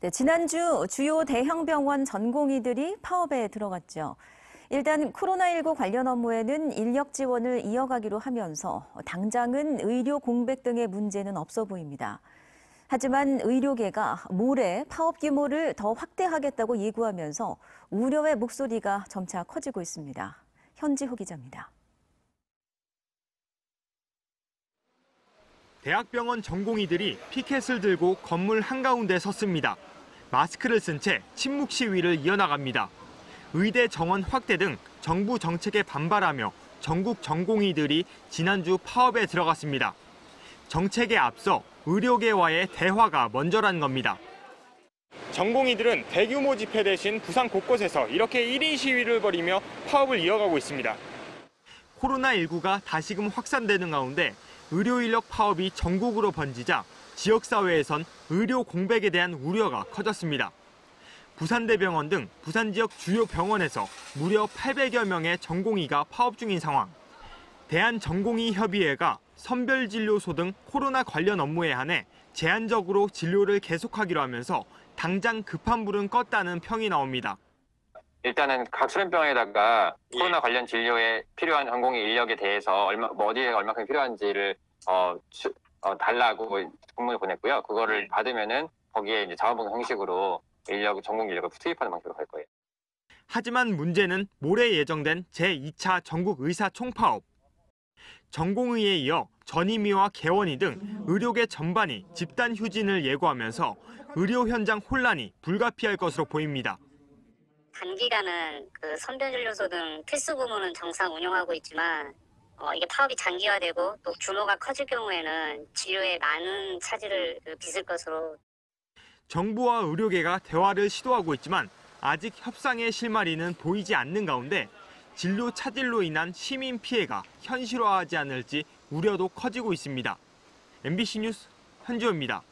네, 지난주 주요 대형 병원 전공의들이 파업에 들어갔죠. 일단 코로나19 관련 업무에는 인력 지원을 이어가기로 하면서 당장은 의료 공백 등의 문제는 없어 보입니다. 하지만 의료계가 모레 파업 규모를 더 확대하겠다고 예고하면서 우려의 목소리가 점차 커지고 있습니다. 현지호 기자입니다. 대학병원 전공의들이 피켓을 들고 건물 한가운데 섰습니다. 마스크를 쓴 채 침묵 시위를 이어나갑니다. 의대 정원 확대 등 정부 정책에 반발하며 전국 전공의들이 지난주 파업에 들어갔습니다. 정책에 앞서 의료계와의 대화가 먼저란 겁니다. 전공의들은 대규모 집회 대신 부산 곳곳에서 이렇게 1인 시위를 벌이며 파업을 이어가고 있습니다. 코로나19가 다시금 확산되는 가운데 의료 인력 파업이 전국으로 번지자 지역사회에선 의료 공백에 대한 우려가 커졌습니다. 부산대병원 등 부산 지역 주요 병원에서 무려 800여 명의 전공의가 파업 중인 상황. 대한전공의협의회가 선별진료소 등 코로나 관련 업무에 한해 제한적으로 진료를 계속하기로 하면서 당장 급한 불은 껐다는 평이 나옵니다. 일단은 각 수련병에다가 코로나 관련 진료에 필요한 전공의 인력에 대해서 어디에 얼마큼 필요한지를 달라고 공문을 보냈고요. 그거를 받으면은 거기에 이제 자원봉사 형식으로 전공 인력을 투입하는 방식으로 갈 거예요. 하지만 문제는 모레 예정된 제2차 전국 의사 총파업. 전공의에 이어 전임의와 개원의 등 의료계 전반이 집단 휴진을 예고하면서 의료 현장 혼란이 불가피할 것으로 보입니다. 단기간은 선별진료소 등 필수 부문은 정상 운영하고 있지만 이게 파업이 장기화되고 또 규모가 커질 경우에는 진료에 많은 차질을 빚을 것으로. 정부와 의료계가 대화를 시도하고 있지만 아직 협상의 실마리는 보이지 않는 가운데 진료 차질로 인한 시민 피해가 현실화하지 않을지 우려도 커지고 있습니다. MBC 뉴스 현지호입니다.